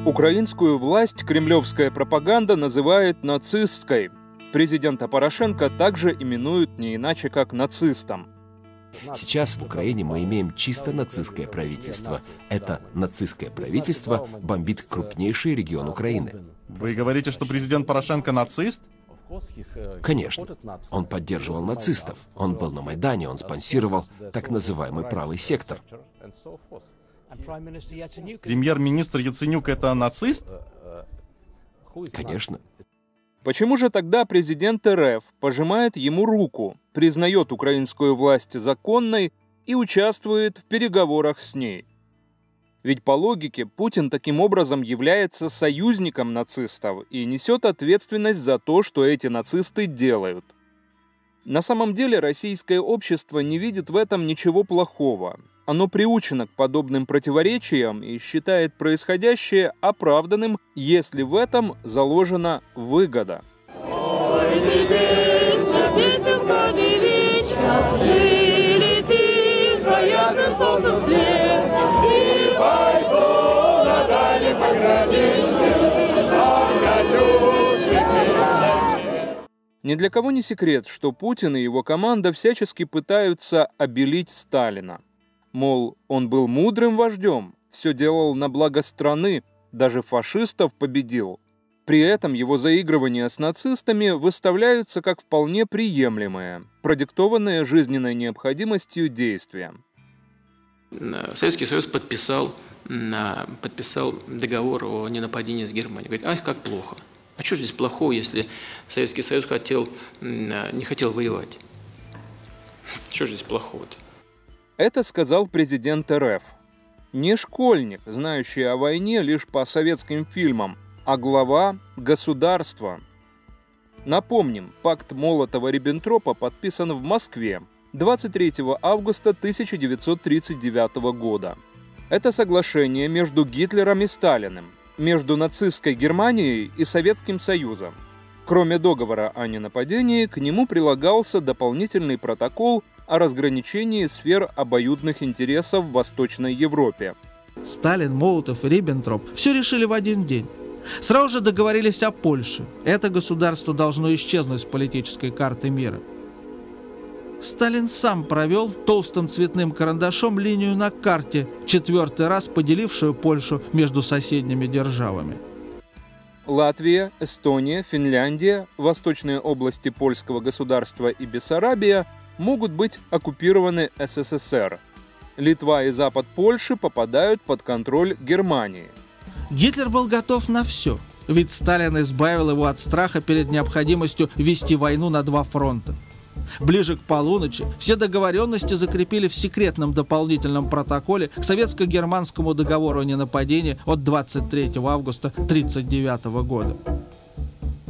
Украинскую власть кремлевская пропаганда называет нацистской. Президента Порошенко также именуют не иначе как нацистом. Сейчас в Украине мы имеем чисто нацистское правительство. Это нацистское правительство бомбит крупнейший регион Украины. Вы говорите, что президент Порошенко нацист? Конечно. Он поддерживал нацистов. Он был на Майдане, он спонсировал так называемый правый сектор. Премьер-министр Яценюк — это нацист? Конечно. Почему же тогда президент РФ пожимает ему руку, признает украинскую власть законной и участвует в переговорах с ней? Ведь по логике Путин таким образом является союзником нацистов и несет ответственность за то, что эти нацисты делают. На самом деле российское общество не видит в этом ничего плохого. Оно приучено к подобным противоречиям и считает происходящее оправданным, если в этом заложена выгода. Ни для кого не секрет, что Путин и его команда всячески пытаются обелить Сталина. Мол, он был мудрым вождем, все делал на благо страны, даже фашистов победил. При этом его заигрывания с нацистами выставляются как вполне приемлемые, продиктованные жизненной необходимостью действия. Советский Союз подписал договор о ненападении с Германией. Говорит, ах, как плохо. А что здесь плохого, если Советский Союз не хотел воевать? Что здесь плохого-то? Это сказал президент РФ. Не школьник, знающий о войне лишь по советским фильмам, а глава государства. Напомним, пакт Молотова-Риббентропа подписан в Москве 23 августа 1939 года. Это соглашение между Гитлером и Сталиным, между нацистской Германией и Советским Союзом. Кроме договора о ненападении, к нему прилагался дополнительный протокол о разграничении сфер обоюдных интересов в Восточной Европе. Сталин, Молотов и Риббентроп все решили в один день. Сразу же договорились о Польше. Это государство должно исчезнуть с политической карты мира. Сталин сам провел толстым цветным карандашом линию на карте, 4-й раз поделившую Польшу между соседними державами. Латвия, Эстония, Финляндия, восточные области польского государства и Бессарабия могут быть оккупированы СССР. Литва и запад Польши попадают под контроль Германии. Гитлер был готов на все, ведь Сталин избавил его от страха перед необходимостью вести войну на 2 фронта. Ближе к полуночи все договоренности закрепили в секретном дополнительном протоколе к советско-германскому договору о ненападении от 23 августа 1939 года.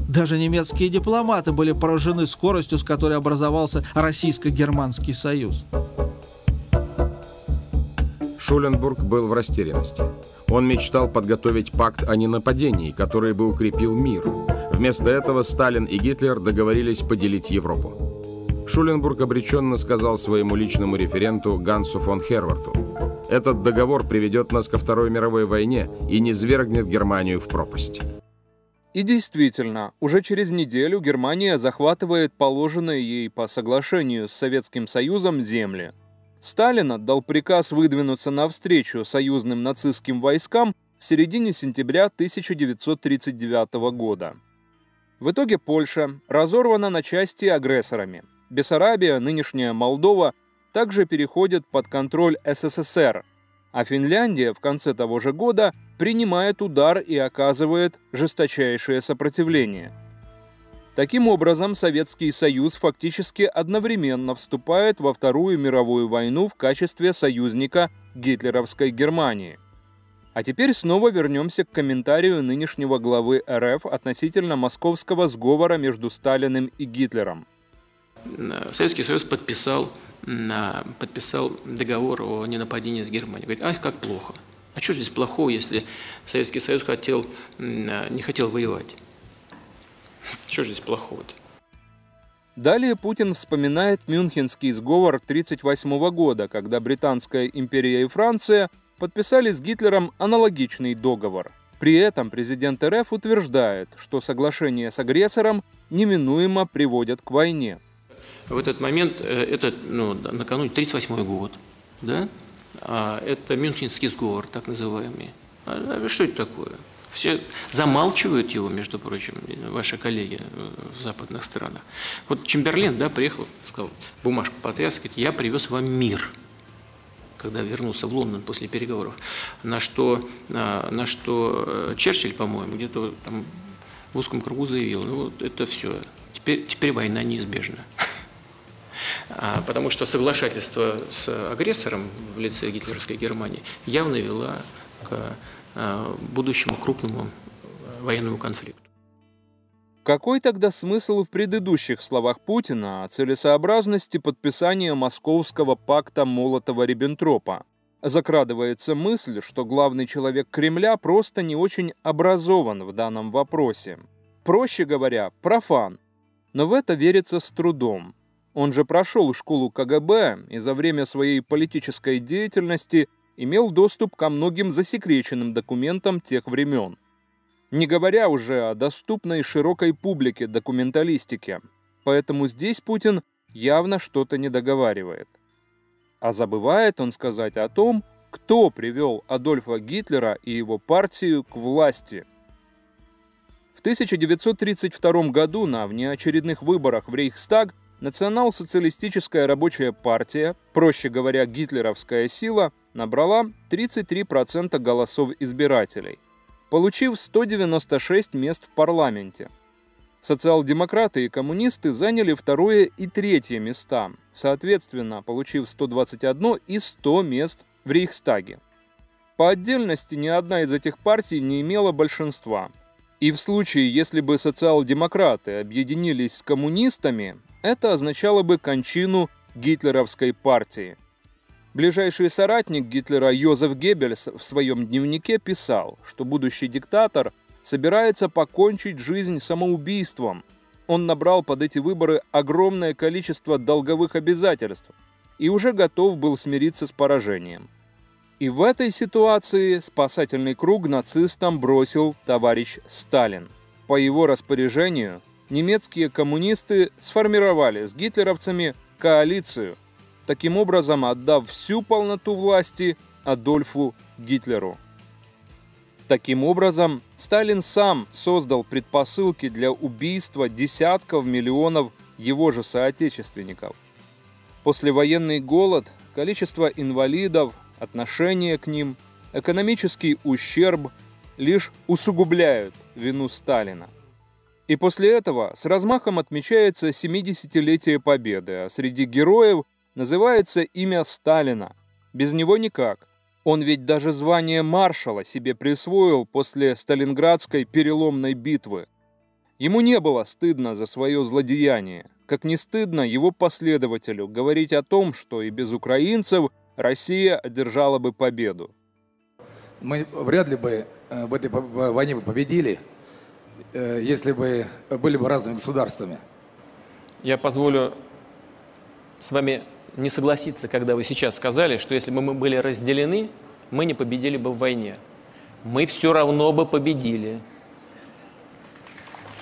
Даже немецкие дипломаты были поражены скоростью, с которой образовался Российско-Германский союз. Шуленбург был в растерянности. Он мечтал подготовить пакт о ненападении, который бы укрепил мир. Вместо этого Сталин и Гитлер договорились поделить Европу. Шуленбург обреченно сказал своему личному референту Гансу фон Херварту: «Этот договор приведет нас ко Второй мировой войне и низвергнет Германию в пропасть». И действительно, уже через неделю Германия захватывает положенные ей по соглашению с Советским Союзом земли. Сталин отдал приказ выдвинуться навстречу союзным нацистским войскам в середине сентября 1939 года. В итоге Польша разорвана на части агрессорами. Бессарабия, нынешняя Молдова, также переходят под контроль СССР, а Финляндия в конце того же года принимает удар и оказывает жесточайшее сопротивление. Таким образом, Советский Союз фактически одновременно вступает во Вторую мировую войну в качестве союзника гитлеровской Германии. А теперь снова вернемся к комментарию нынешнего главы РФ относительно московского сговора между Сталиным и Гитлером. Советский Союз подписал договор о ненападении с Германией. Говорит, ах, как плохо. А что здесь плохого, если Советский Союз не хотел воевать? Что здесь плохого-то? Далее Путин вспоминает Мюнхенский сговор 1938 года, когда Британская империя и Франция подписали с Гитлером аналогичный договор. При этом президент РФ утверждает, что соглашение с агрессором неминуемо приводят к войне. В этот момент, это накануне 1938 год, да? Это Мюнхенский сговор, так называемый. Что это такое? Все замалчивают его, между прочим, ваши коллеги в западных странах. Вот Чемберлен, да, приехал, сказал, бумажку потряс, говорит, я привез вам мир, когда вернулся в Лондон после переговоров. На что Черчилль, по-моему, где-то там в узком кругу заявил, ну вот это все, теперь война неизбежна. Потому что соглашательство с агрессором в лице гитлеровской Германии явно вело к будущему крупному военному конфликту. Какой тогда смысл в предыдущих словах Путина о целесообразности подписания Московского пакта Молотова-Риббентропа? Закрадывается мысль, что главный человек Кремля просто не очень образован в данном вопросе. Проще говоря, профан. Но в это верится с трудом. Он же прошел школу КГБ и за время своей политической деятельности имел доступ ко многим засекреченным документам тех времен. Не говоря уже о доступной широкой публике документалистике. Поэтому здесь Путин явно что-то не договаривает. А забывает он сказать о том, кто привел Адольфа Гитлера и его партию к власти. В 1932 году на внеочередных выборах в Рейхстаг Национал-социалистическая рабочая партия, проще говоря, гитлеровская сила, набрала 33% голосов избирателей, получив 196 мест в парламенте. Социал-демократы и коммунисты заняли второе и третье места, соответственно, получив 121 и 100 мест в Рейхстаге. По отдельности ни одна из этих партий не имела большинства. И в случае, если бы социал-демократы объединились с коммунистами, это означало бы кончину гитлеровской партии. Ближайший соратник Гитлера Йозеф Геббельс в своем дневнике писал, что будущий диктатор собирается покончить жизнь самоубийством. Он набрал под эти выборы огромное количество долговых обязательств и уже готов был смириться с поражением. И в этой ситуации спасательный круг нацистам бросил товарищ Сталин. По его распоряжению немецкие коммунисты сформировали с гитлеровцами коалицию, таким образом отдав всю полноту власти Адольфу Гитлеру. Таким образом, Сталин сам создал предпосылки для убийства десятков миллионов его же соотечественников. Послевоенный голод, количество инвалидов, отношение к ним, экономический ущерб лишь усугубляют вину Сталина. И после этого с размахом отмечается 70-летие Победы, а среди героев называется имя Сталина. Без него никак. Он ведь даже звание маршала себе присвоил после Сталинградской переломной битвы. Ему не было стыдно за свое злодеяние, как не стыдно его последователю говорить о том, что и без украинцев Россия одержала бы победу. Мы вряд ли бы в этой войне победили, если бы были бы разными государствами. Я позволю с вами не согласиться, когда вы сейчас сказали, что если бы мы были разделены, мы не победили бы в войне. Мы все равно бы победили.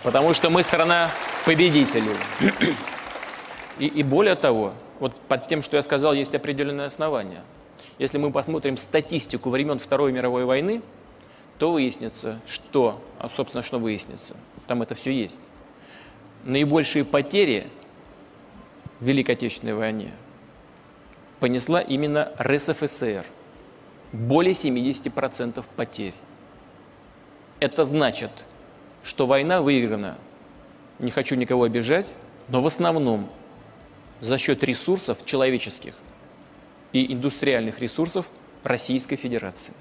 Потому что мы страна победителей. И более того, вот под тем, что я сказал, есть определенное основание. Если мы посмотрим статистику времен Второй мировой войны, то выяснится, что, собственно, что выяснится, там это все есть. Наибольшие потери в Великой Отечественной войне понесла именно РСФСР. Более 70% потерь. Это значит, что война выиграна, не хочу никого обижать, но в основном за счет ресурсов человеческих и индустриальных ресурсов Российской Федерации.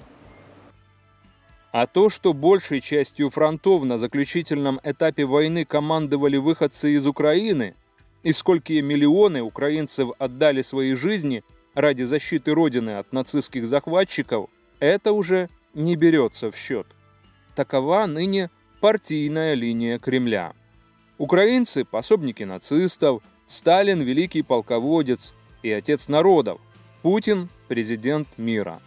А то, что большей частью фронтов на заключительном этапе войны командовали выходцы из Украины, и сколькие миллионы украинцев отдали свои жизни ради защиты Родины от нацистских захватчиков, это уже не берется в счет. Такова ныне партийная линия Кремля. Украинцы – пособники нацистов, Сталин – великий полководец и отец народов, Путин – президент мира.